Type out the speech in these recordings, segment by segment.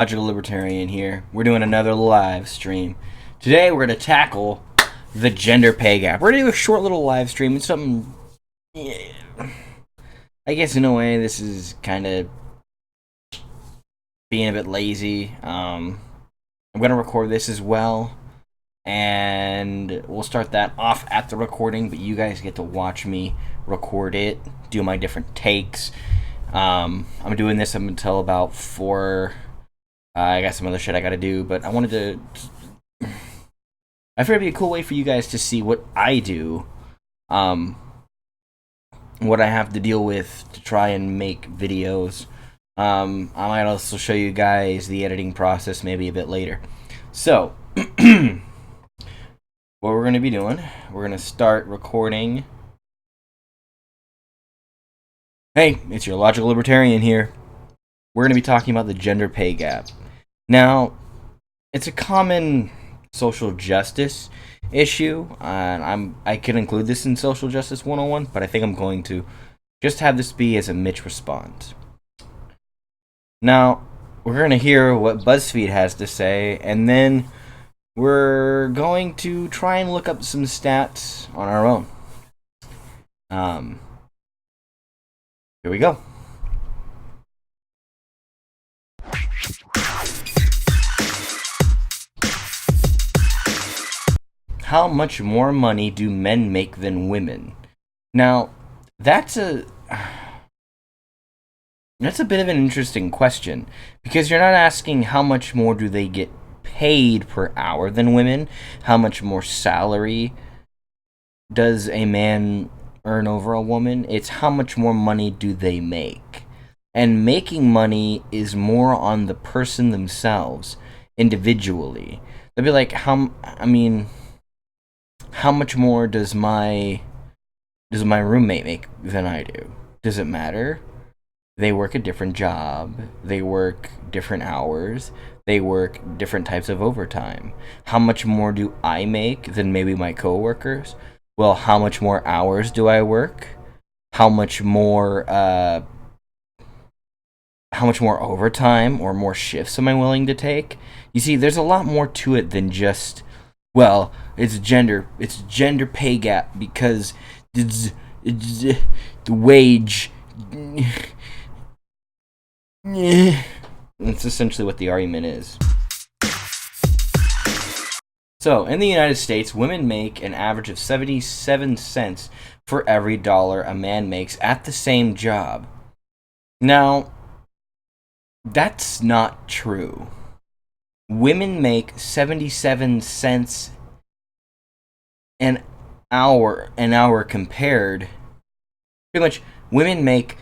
Logical Libertarian here. We're doing another live stream. Today we're going to tackle the gender pay gap. We're going to do a short little live stream. It's something, yeah, I guess in a way this is kind of being a bit lazy. I'm going to record this as well, and we'll start that off at the recording, but you guys get to watch me record it, do my different takes. I'm doing this up until about 4. I got some other shit I gotta do, but I wanted to. I figured it'd be a cool way for you guys to see what I do, what I have to deal with to try and make videos. I might also show you guys the editing process maybe a bit later. So, what we're gonna be doing, we're gonna start recording. Hey, it's your Logical Libertarian here. We're gonna be talking about the gender pay gap. Now, it's a common social justice issue, and I could include this in Social Justice 101, but I think I'm going to just have this be as a Mitch response. Now, we're going to hear what Buzzfeed has to say, and then we're going to try and look up some stats on our own. Here we go. How much more money do men make than women? Now, that's a bit of an interesting question, because you're not asking how much more do they get paid per hour than women, how much more salary does a man earn over a woman. It's how much more money do they make. And making money is more on the person themselves, individually. They'll be like, how much more does my roommate make than I do? Does it matter? They work a different job. They work different hours. They work different types of overtime. How much more do I make than maybe my coworkers? Well, how much more hours do I work? How much more overtime or more shifts am I willing to take? You see, there's a lot more to it than just, well, it's gender pay gap because the wage. That's essentially what the argument is. So, in the United States, women make an average of 77 cents for every dollar a man makes at the same job. Now, that's not true. Women make 77 cents an hour compared. Pretty much, women make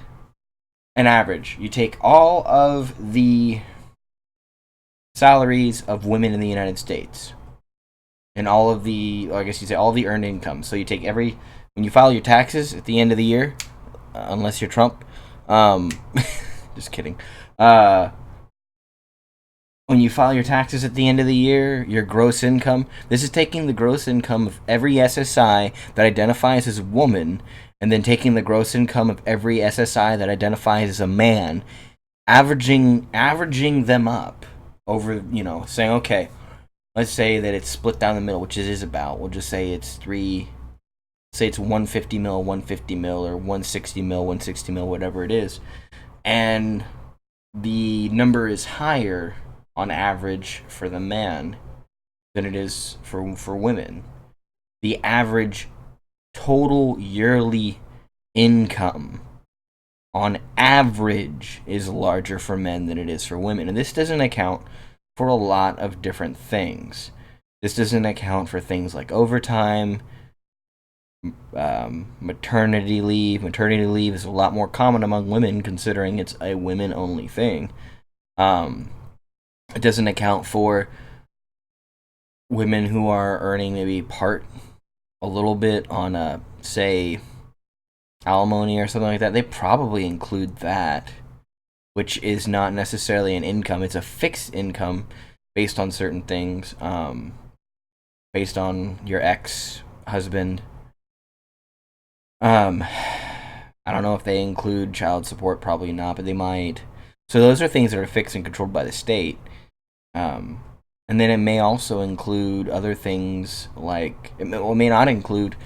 an average. You take all of the salaries of women in the United States and all of the, I guess you say all the earned income. So you take when you file your taxes at the end of the year, unless you're Trump, just kidding. When you file your taxes at the end of the year, your gross income, this is taking the gross income of every SSI that identifies as a woman, and then taking the gross income of every SSI that identifies as a man, averaging them up over, saying, okay, let's say that it's split down the middle, which it is about. We'll just say it's 150 mil, 150 mil, or 160 mil, 160 mil, whatever it is. And the number is higher on average for the man than it is for women. The average total yearly income on average is larger for men than it is for women. And this doesn't account for a lot of different things. This doesn't account for things like overtime, maternity leave. Maternity leave is a lot more common among women, considering it's a women-only thing. It doesn't account for women who are earning maybe a little bit on, say, alimony or something like that. They probably include that, which is not necessarily an income. It's a fixed income based on certain things, based on your ex-husband. I don't know if they include child support, probably not, but they might. So those are things that are fixed and controlled by the state. And then it may also include other things like it may not include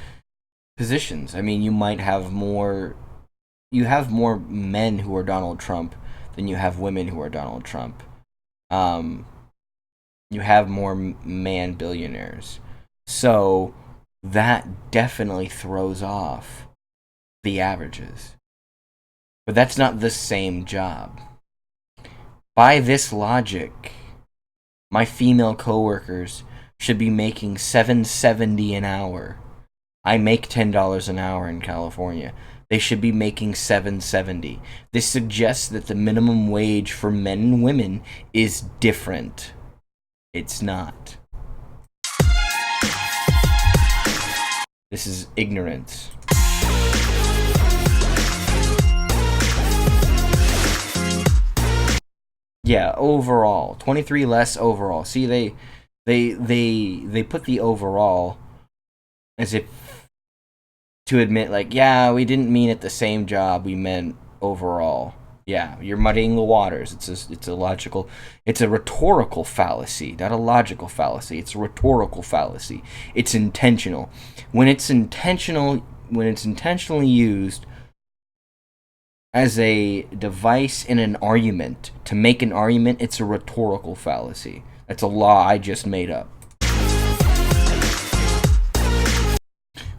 positions. I mean, you might have more. You have more men who are Donald Trump than you have women who are Donald Trump. Um, you have more man billionaires, so that definitely throws off the averages. But that's not the same job. By this logic, my female coworkers should be making $7.70 an hour. I make $10 an hour in California. They should be making $7.70. This suggests that the minimum wage for men and women is different. It's not. This is ignorance. Yeah, overall, 23 less overall. See, they put the overall as if to admit, like, yeah, we didn't mean it the same job, we meant overall. Yeah, you're muddying the waters. It's a rhetorical fallacy, not a logical fallacy. It's a rhetorical fallacy. It's intentional. When it's intentionally used as a device in an argument, to make an argument, it's a rhetorical fallacy. That's a law I just made up.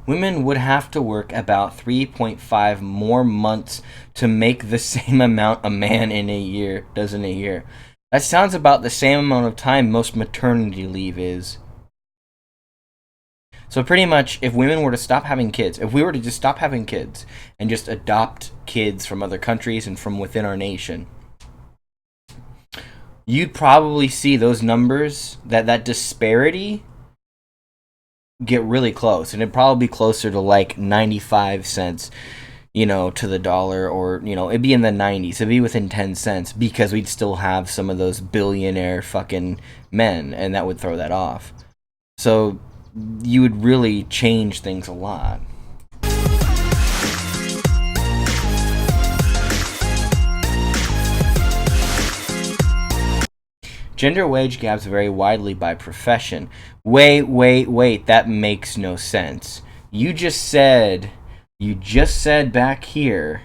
Women would have to work about 3.5 more months to make the same amount a man does in a year. That sounds about the same amount of time most maternity leave is. So pretty much, if women were to stop having kids, if we were to just stop having kids and just adopt kids from other countries and from within our nation, you'd probably see those numbers, that disparity, get really close. And it'd probably be closer to like 95 cents, to the dollar, or, it'd be in the 90s. It'd be within 10 cents because we'd still have some of those billionaire fucking men, and that would throw that off. So you would really change things a lot. Gender wage gaps vary widely by profession. Wait, that makes no sense. You just said back here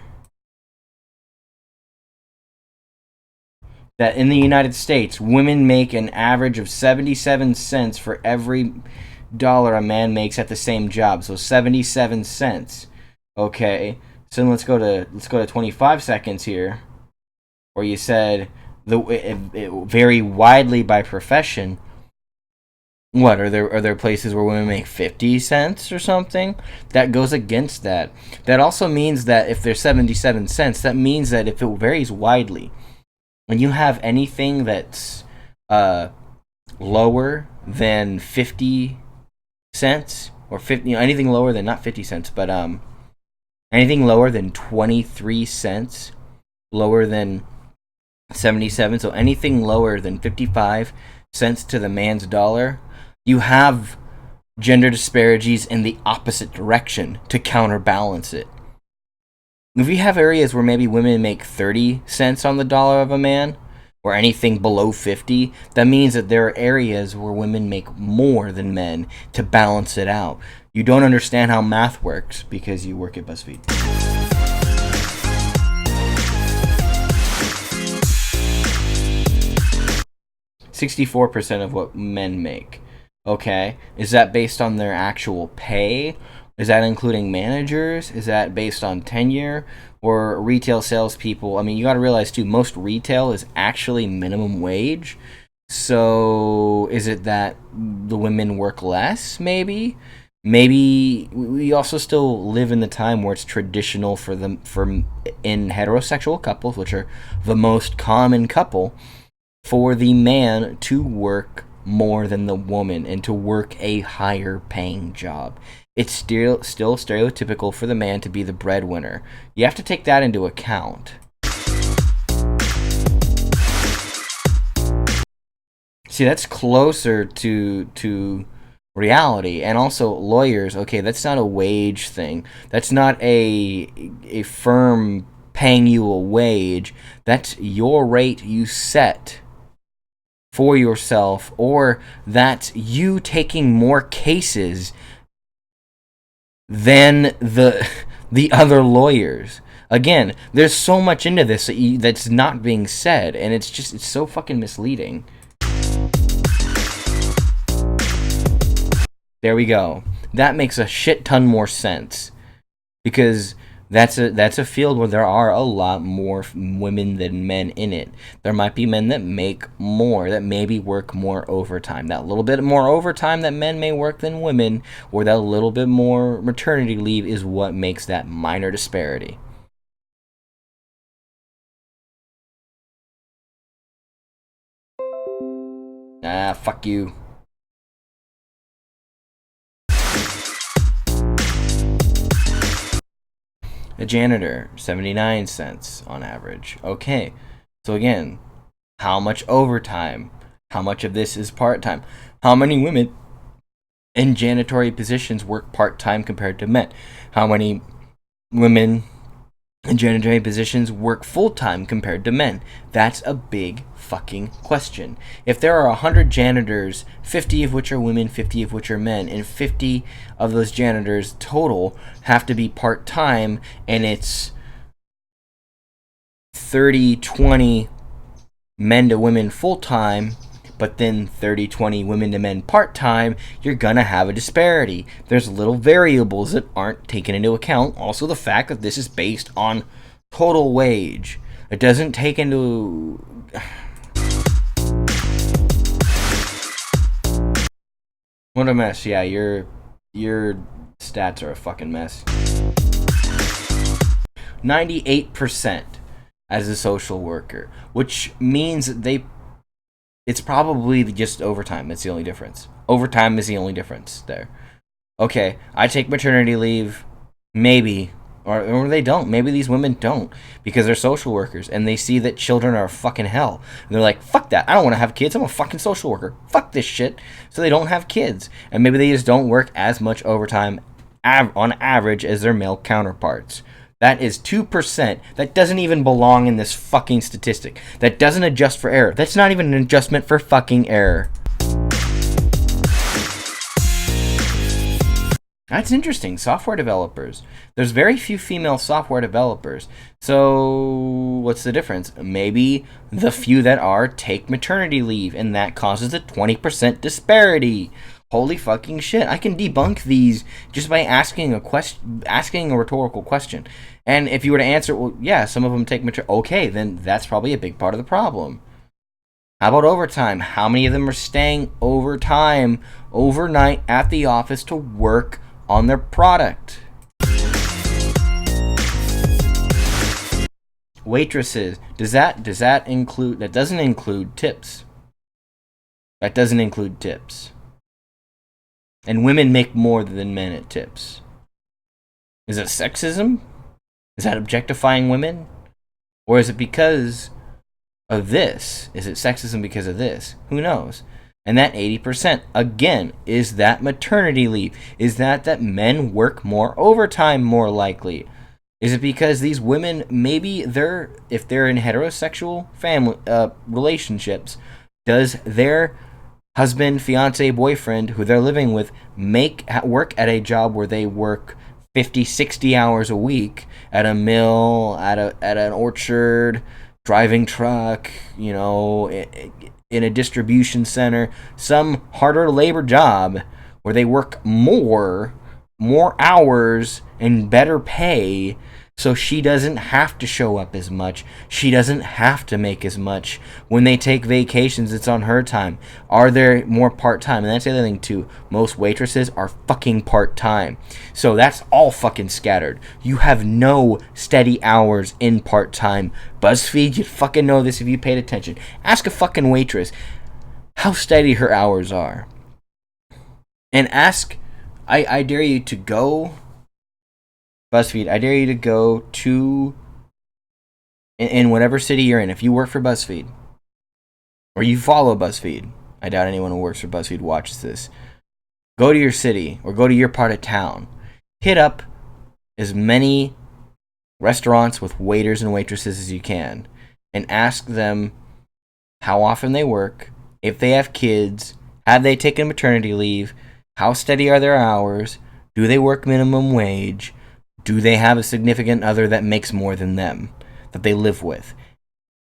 that in the United States, women make an average of 77 cents for every dollar a man makes at the same job. So 77 cents. Okay. So let's go to 25 seconds here, where you said it vary widely by profession. What are there places where women make 50 cents or something? That goes against that. That also means that if there's 77 cents, that means that if it varies widely, when you have anything that's lower than 50 cents, or 50, anything lower than, not 50 cents, but anything lower than 23 cents, lower than 77, so anything lower than 55 cents to the man's dollar, you have gender disparities in the opposite direction to counterbalance it. If you have areas where maybe women make 30 cents on the dollar of a man, or anything below 50, that means that there are areas where women make more than men to balance it out. You don't understand how math works because you work at Buzzfeed. $64% of what men make. Okay, is that based on their actual pay? Is that including managers? Is that based on tenure? Or retail salespeople? I mean, you got to realize too, most retail is actually minimum wage. So is it that the women work less? Maybe we also still live in the time where it's traditional for in heterosexual couples, which are the most common couple, for the man to work more than the woman and to work a higher paying job. It's still stereotypical for the man to be the breadwinner. You have to take that into account. See, that's closer to reality. And also lawyers, okay, that's not a wage thing. That's not a firm paying you a wage. That's your rate you set for yourself, or that's you taking more cases than the other lawyers. Again, there's so much into this that's not being said, and it's so fucking misleading. There we go. That makes a shit ton more sense, because that's a field where there are a lot more women than men in it. There might be men that make more, that maybe work more overtime. That little bit more overtime that men may work than women, or that little bit more maternity leave, is what makes that minor disparity. Ah, fuck you. A janitor, 79 cents on average. Okay, so again, how much overtime? How much of this is part-time? How many women in janitory positions work part-time compared to men? How many women in janitory positions work full-time compared to men? That's a big fucking question. If there are 100 janitors, 50 of which are women, 50 of which are men, and 50 of those janitors total have to be part-time, and it's 30-20 men to women full-time, but then 30-20 women to men part-time, you're gonna have a disparity. There's little variables that aren't taken into account. Also, the fact that this is based on total wage. It doesn't take into... What a mess. Yeah, your stats are a fucking mess. 98% as a social worker, which means that it's probably just overtime. That's the only difference. Overtime is the only difference there. Okay, I take maternity leave, maybe, or they don't. Maybe these women don't, because they're social workers and they see that children are fucking hell. And they're like, fuck that. I don't want to have kids. I'm a fucking social worker. Fuck this shit. So they don't have kids. And maybe they just don't work as much overtime on average as their male counterparts. That is 2%. That doesn't even belong in this fucking statistic. That doesn't adjust for error. That's not even an adjustment for fucking error. That's interesting. Software developers. There's very few female software developers. So what's the difference? Maybe the few that are take maternity leave, and that causes a 20% disparity. Holy fucking shit. I can debunk these just by asking a rhetorical question. And if you were to answer, well, yeah, some of them take maternity. Okay, then that's probably a big part of the problem. How about overtime? How many of them are staying overtime overnight at the office to work on their product? Waitresses. Does that include... That doesn't include tips. That doesn't include tips. And women make more than men at tips. Is it sexism? Is that objectifying women? Or is it because of this? Is it sexism because of this? Who knows? And that 80%, again, is that maternity leave? Is that men work more overtime more likely? Is it because these women, maybe if they're in heterosexual family relationships, does their husband, fiance, boyfriend, who they're living with, work at a job where they work 50, 60 hours a week at a mill, at an orchard, driving truck, in a distribution center, some harder labor job where they work more hours and better pay, so she doesn't have to show up as much. She doesn't have to make as much. When they take vacations, it's on her time. Are there more part-time? And that's the other thing, too. Most waitresses are fucking part-time. So that's all fucking scattered. You have no steady hours in part-time. BuzzFeed, you'd fucking know this if you paid attention. Ask a fucking waitress how steady her hours are. And ask... I dare you to go... BuzzFeed, I dare you to go to... In whatever city you're in, if you work for BuzzFeed, or you follow BuzzFeed, I doubt anyone who works for BuzzFeed watches this, go to your city, or go to your part of town. Hit up as many restaurants with waiters and waitresses as you can, and ask them how often they work, if they have kids, have they taken maternity leave, how steady are their hours, do they work minimum wage, do they have a significant other that makes more than them, that they live with,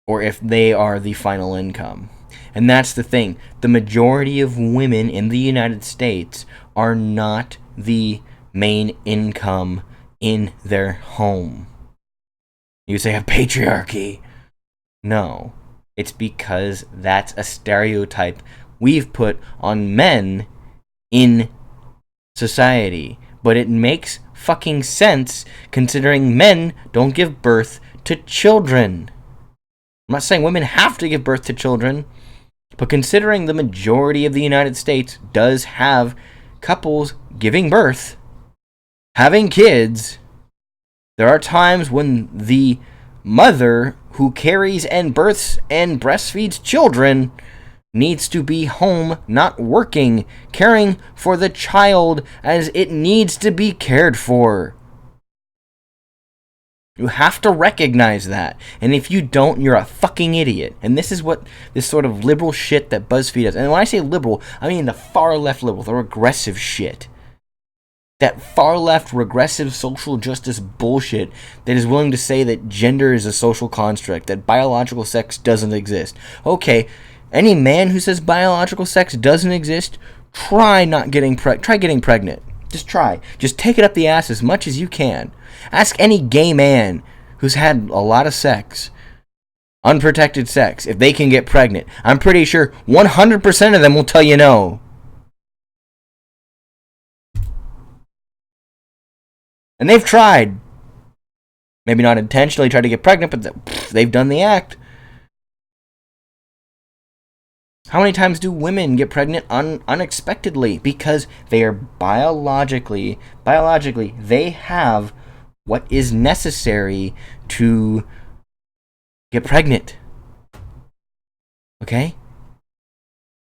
or if they are the final income. And that's the thing. The majority of women in the United States are not the main income in their home. You say a patriarchy. No. It's because that's a stereotype we've put on men in society. But it makes fucking sense considering men don't give birth to children. I'm not saying women have to give birth to children, but considering the majority of the United States does have couples giving birth, having kids, there are times when the mother who carries and births and breastfeeds children needs to be home, not working, caring for the child as it needs to be cared for. You have to recognize that. And if you don't, you're a fucking idiot. And this is what this sort of liberal shit that BuzzFeed does. And when I say liberal, I mean the far left liberal, the regressive shit. That far left regressive social justice bullshit that is willing to say that gender is a social construct, that biological sex doesn't exist. Okay, any man who says biological sex doesn't exist, try getting pregnant. Just try. Just take it up the ass as much as you can. Ask any gay man who's had a lot of sex, unprotected sex, if they can get pregnant. I'm pretty sure 100% of them will tell you no. And they've tried. Maybe not intentionally tried to get pregnant, but they've done the act. How many times do women get pregnant unexpectedly? Because they are biologically, they have what is necessary to get pregnant. Okay?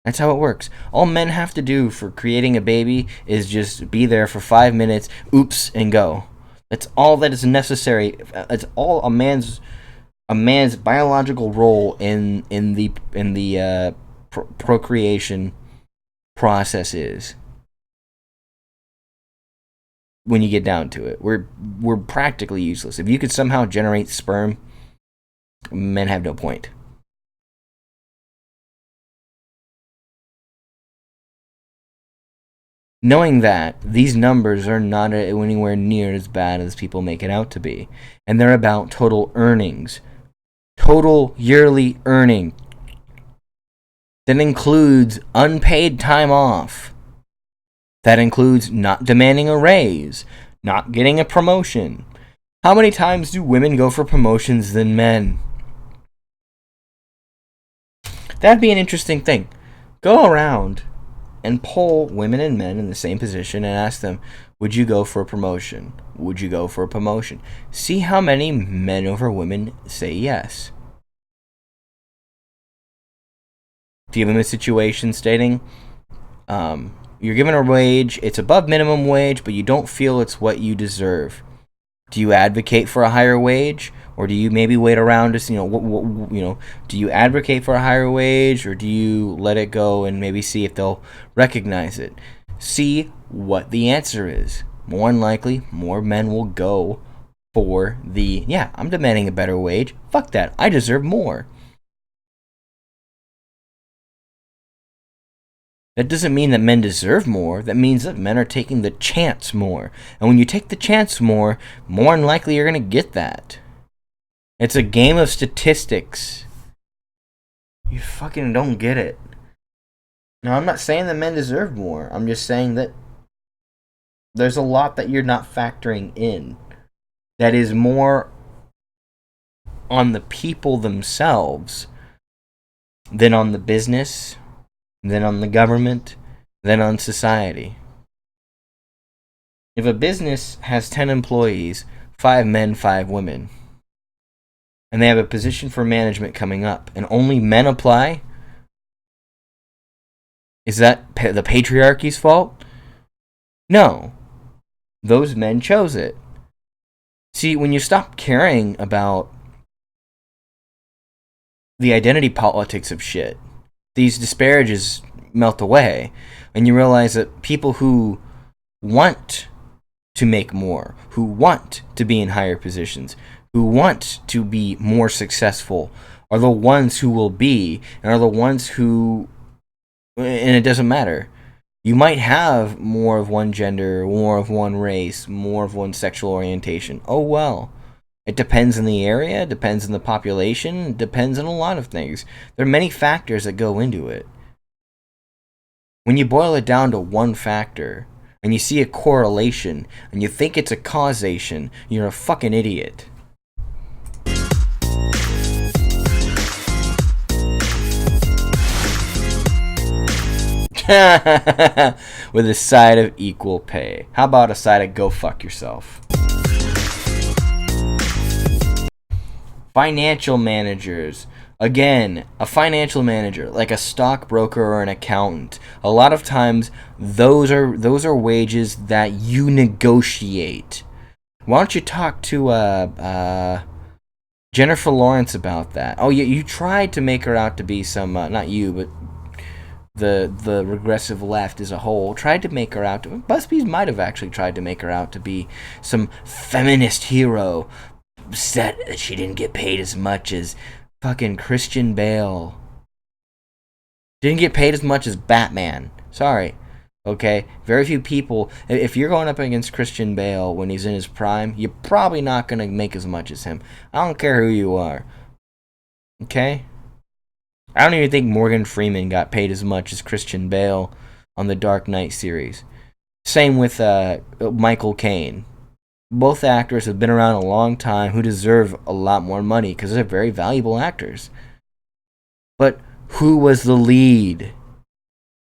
That's how it works. All men have to do for creating a baby is just be there for 5 minutes, oops, and go. That's all that is necessary. It's all a man's biological role in the procreation process is. When you get down to it, we're practically useless. If you could somehow generate sperm, men have no point. Knowing that these numbers are not anywhere near as bad as people make it out to be, and they're about total earnings, total yearly earning. That includes unpaid time off. That includes not demanding a raise, not getting a promotion. How many times do women go for promotions than men? That'd be an interesting thing. Go around and poll women and men in the same position and ask them, would you go for a promotion? Would you go for a promotion? See how many men over women say yes. Do you give them a situation stating, you're given a wage, it's above minimum wage, but you don't feel it's what you deserve. Do you advocate for a higher wage, or do you maybe wait around to see, do you advocate for a higher wage, or do you let it go and maybe see if they'll recognize it? See what the answer is. More than likely, more men will go for I'm demanding a better wage. Fuck that. I deserve more. That doesn't mean that men deserve more. That means that men are taking the chance more. And when you take the chance more than likely you're going to get that. It's a game of statistics. You fucking don't get it. Now, I'm not saying that men deserve more. I'm just saying that there's a lot that you're not factoring in that is more on the people themselves than on the business, then on the government, then on society. If a business has 10 employees, 5 men, 5 women, and they have a position for management coming up, and only men apply, is that the patriarchy's fault? No. Those men chose it. See, when you stop caring about the identity politics of shit, these disparages melt away, and you realize that people who want to make more, who want to be in higher positions, who want to be more successful, are the ones who will be, and are the ones who, and it doesn't matter. You might have more of one gender, more of one race, more of one sexual orientation. Oh well. It depends on the area, it depends on the population, it depends on a lot of things. There are many factors that go into it. When you boil it down to one factor, and you see a correlation, and you think it's a causation, you're a fucking idiot. With a side of equal pay. How about a side of go fuck yourself? Financial managers. Again, a financial manager, like a stockbroker or an accountant, a lot of times those are wages that you negotiate. Why don't you talk to Jennifer Lawrence about that? Oh, you tried to make her out to be some, not you, but the regressive left as a whole tried to make her out to, BuzzFeed might have actually tried to make her out to be some feminist hero, upset that she didn't get paid as much as fucking Christian Bale. Didn't get paid as much as Batman. Sorry. Okay? Very few people, if you're going up against Christian Bale when he's in his prime, you're probably not going to make as much as him. I don't care who you are. Okay? I don't even think Morgan Freeman got paid as much as Christian Bale on the Dark Knight series. Same with Michael Caine. Both actors have been around a long time who deserve a lot more money because they're very valuable actors. But who was the lead?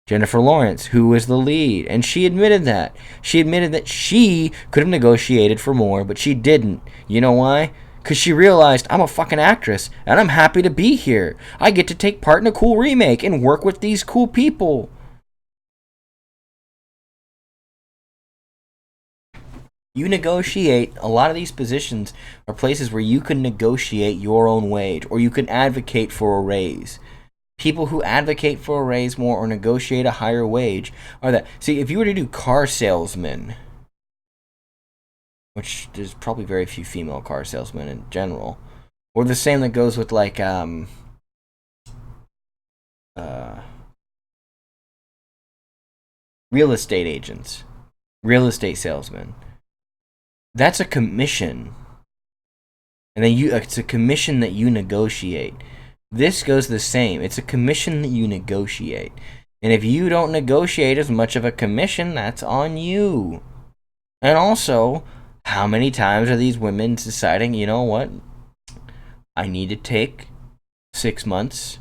Jennifer Lawrence, who was the lead? And she admitted that. She admitted that she could have negotiated for more, but she didn't. You know why? Because she realized, I'm a fucking actress, and I'm happy to be here. I get to take part in a cool remake and work with these cool people. You negotiate, a lot of these positions are places where you can negotiate your own wage, or you can advocate for a raise. People who advocate for a raise more or negotiate a higher wage are that. See, if you were to do car salesmen, which there's probably very few female car salesmen in general, or the same that goes with like real estate agents, real estate salesmen. That's a commission, and then it's a commission that you negotiate. This goes the same. It's a commission that you negotiate, and if you don't negotiate as much of a commission, that's on you. And also, how many times are these women deciding, you know what, I need to take 6 months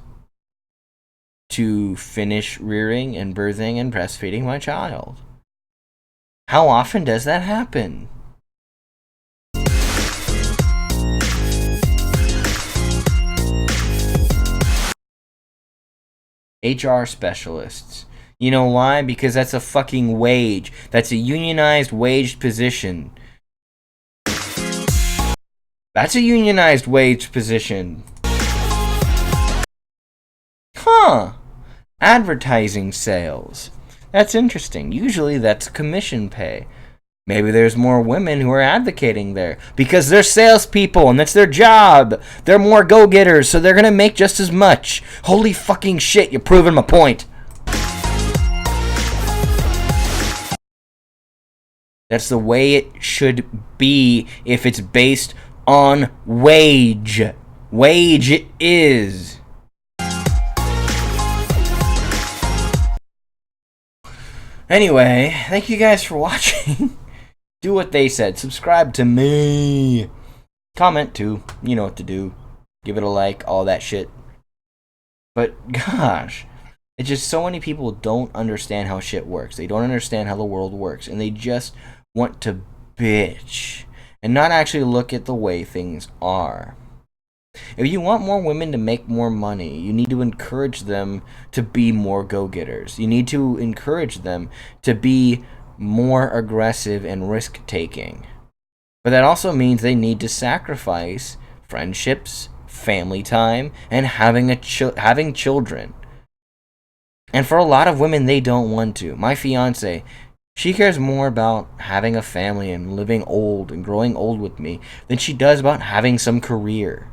to finish rearing and birthing and breastfeeding my child? How often does that happen? HR specialists. You know why? Because that's a fucking wage. That's a unionized waged position. That's a unionized wage position. Huh. Advertising sales. That's interesting. Usually that's commission pay. Maybe there's more women who are advocating there because they're salespeople and that's their job. They're more go-getters, so they're going to make just as much. Holy fucking shit, you're proving my point. That's the way it should be if it's based on wage. Wage it is. Anyway, thank you guys for watching. Do what they said. Subscribe to me. Comment too. You know what to do. Give it a like, all that shit. But gosh, it's just so many people don't understand how shit works. They don't understand how the world works. And they just want to bitch and not actually look at the way things are. If you want more women to make more money, you need to encourage them to be more go-getters. You need to encourage them to be more aggressive and risk-taking. But that also means they need to sacrifice friendships, family time, and having children. And for a lot of women, they don't want to. My fiance, she cares more about having a family and living old and growing old with me than she does about having some career.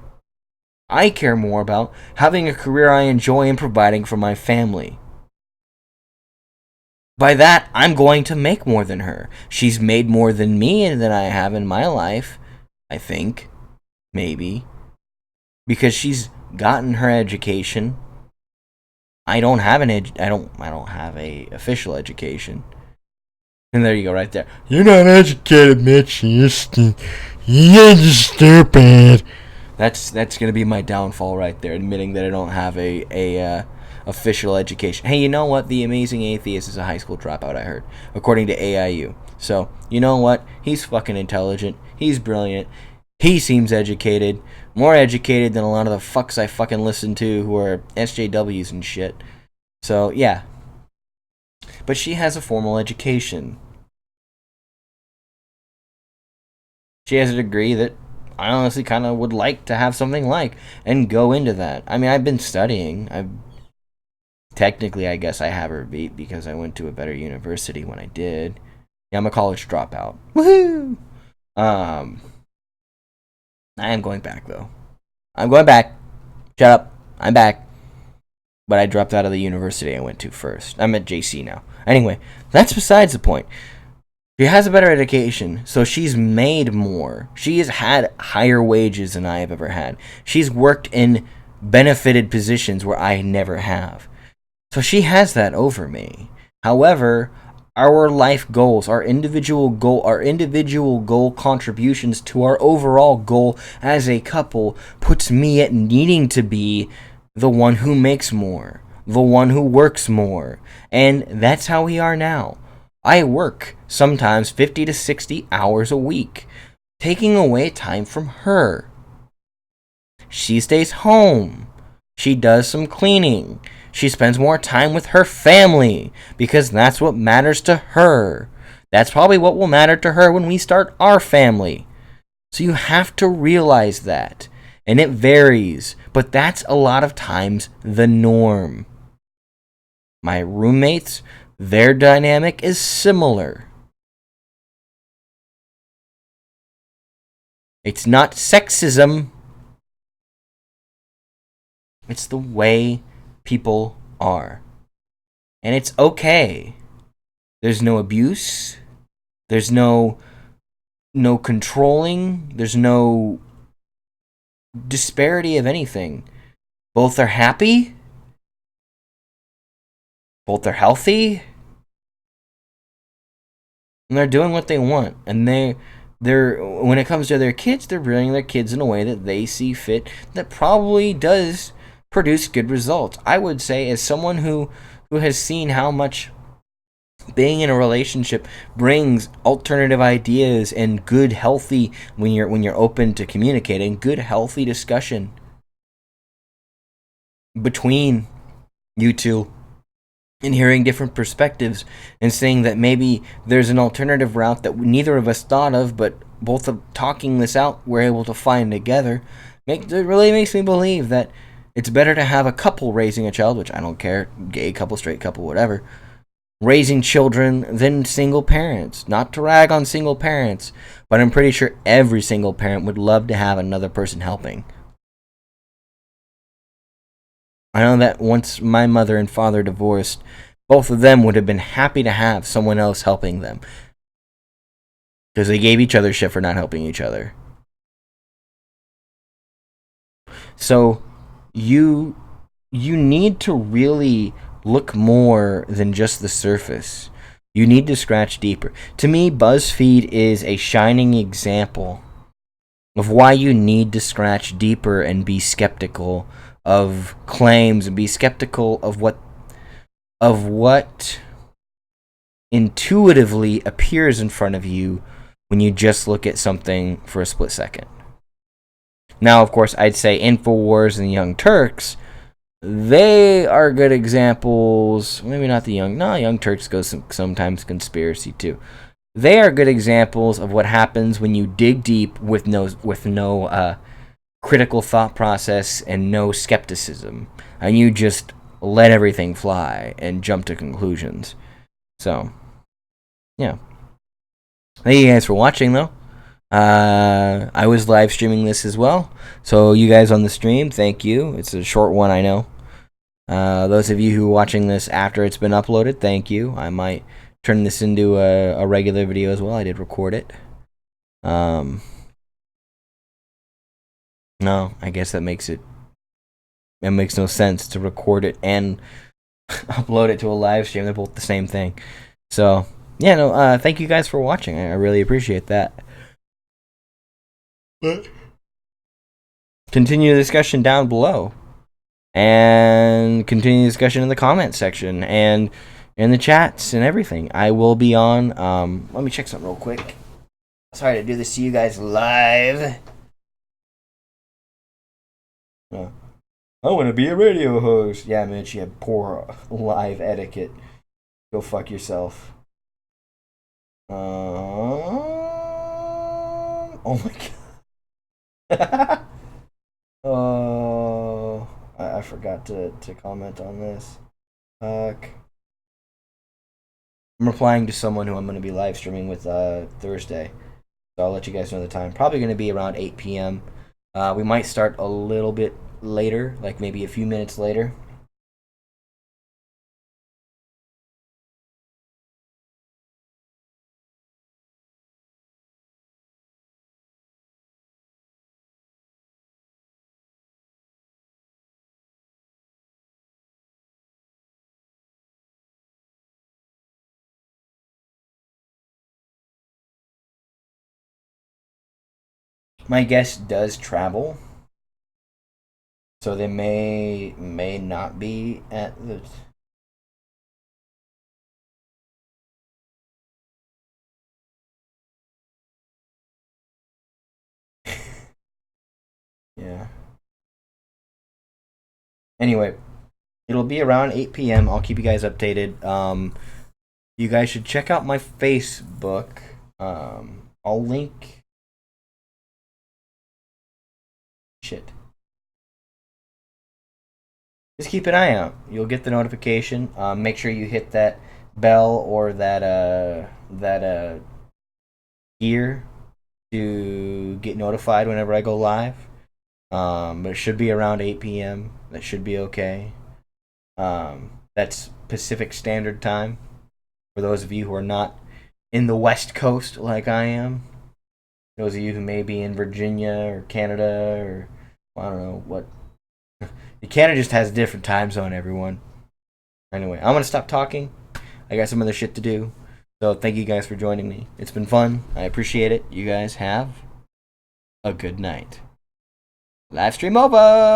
I care more about having a career I enjoy and providing for my family. By that, I'm going to make more than her. She's made more than me and than I have in my life, I think. Maybe. Because she's gotten her education. I don't have I don't have a official education. And there you go, right there. You're not educated, Mitch. You're just stupid. That's gonna be my downfall right there, admitting that I don't have a official education. Hey, you know what? The Amazing Atheist is a high school dropout, I heard, according to AIU. So, you know what? He's fucking intelligent. He's brilliant. He seems educated. More educated than a lot of the fucks I fucking listen to who are SJWs and shit. So, yeah. But she has a formal education. She has a degree that I honestly kind of would like to have something like and go into that. I mean, I've been studying. Technically, I guess I have her beat because I went to a better university when I did. Yeah, I'm a college dropout. Woohoo! I am going back, though. I'm going back. Shut up. I'm back. But I dropped out of the university I went to first. I'm at JC now. Anyway, that's besides the point. She has a better education, so she's made more. She has had higher wages than I have ever had. She's worked in benefited positions where I never have. So she has that over me. However, our life goals, our individual goal contributions to our overall goal as a couple puts me at needing to be the one who makes more, the one who works more. And that's how we are now. I work sometimes 50 to 60 hours a week, taking away time from her. She stays home. She does some cleaning. She spends more time with her family because that's what matters to her. That's probably what will matter to her when we start our family. So you have to realize that. And it varies, but that's a lot of times the norm. My roommates, their dynamic is similar. It's not sexism. It's the way people are. And it's okay. There's no abuse. There's no controlling. There's no disparity of anything. Both are happy. Both are healthy. And they're doing what they want. And they're when it comes to their kids, they're rearing their kids in a way that they see fit that probably does produce good results. I would say, as someone who has seen how much being in a relationship brings alternative ideas and good, healthy, when you're open to communicating, good, healthy discussion between you two, and hearing different perspectives and saying that maybe there's an alternative route that neither of us thought of, but both of talking this out, we're able to find together. It really makes me believe that it's better to have a couple raising a child, which I don't care, gay couple, straight couple, whatever, raising children than single parents. Not to rag on single parents, but I'm pretty sure every single parent would love to have another person helping. I know that once my mother and father divorced, both of them would have been happy to have someone else helping them. Because they gave each other shit for not helping each other. So, you need to really look more than just the surface. You need to scratch deeper. To me, BuzzFeed is a shining example of why you need to scratch deeper and be skeptical of claims and be skeptical of what intuitively appears in front of you when you just look at something for a split second. Now, of course, I'd say InfoWars and the Young Turks, they are good examples. Maybe not the Young Turks goes sometimes conspiracy too. they are good examples of what happens when you dig deep with no critical thought process and no skepticism, and you just let everything fly and jump to conclusions. So, yeah. Thank you guys for watching, though. I was live streaming this as well, so you guys on the stream, thank you. It's a short one, I know. Those of you who are watching this after it's been uploaded, thank you. I might turn this into a regular video as well. I did record it. No, I guess it makes no sense to record it and upload it to a live stream. They're both the same thing. So, yeah, no, thank you guys for watching. I really appreciate that. But continue the discussion down below. And continue the discussion in the comment section and in the chats and everything. I will be on. Let me check something real quick. Sorry to do this to you guys live. I want to be a radio host. Yeah, Mitch, you have poor live etiquette. Go fuck yourself. Oh my god. Oh, I forgot to comment on this. Fuck. I'm replying to someone who I'm going to be live streaming with Thursday. So I'll let you guys know the time. Probably going to be around 8 p.m. We might start a little bit later, like maybe a few minutes later. My guest does travel, so they may not be at the. Yeah. Anyway, it'll be around 8 p.m. I'll keep you guys updated. You guys should check out my Facebook. I'll link. Shit. Just keep an eye out. You'll get the notification. Make sure you hit that bell or that gear to get notified whenever I go live. But it should be around 8 p.m. That should be okay. That's Pacific Standard Time for those of you who are not in the West Coast like I am. Those of you who may be in Virginia or Canada or I don't know what. Canada just has a different time zone, everyone. Anyway, I'm going to stop talking. I got some other shit to do. So thank you guys for joining me. It's been fun. I appreciate it. You guys have a good night. Live stream over!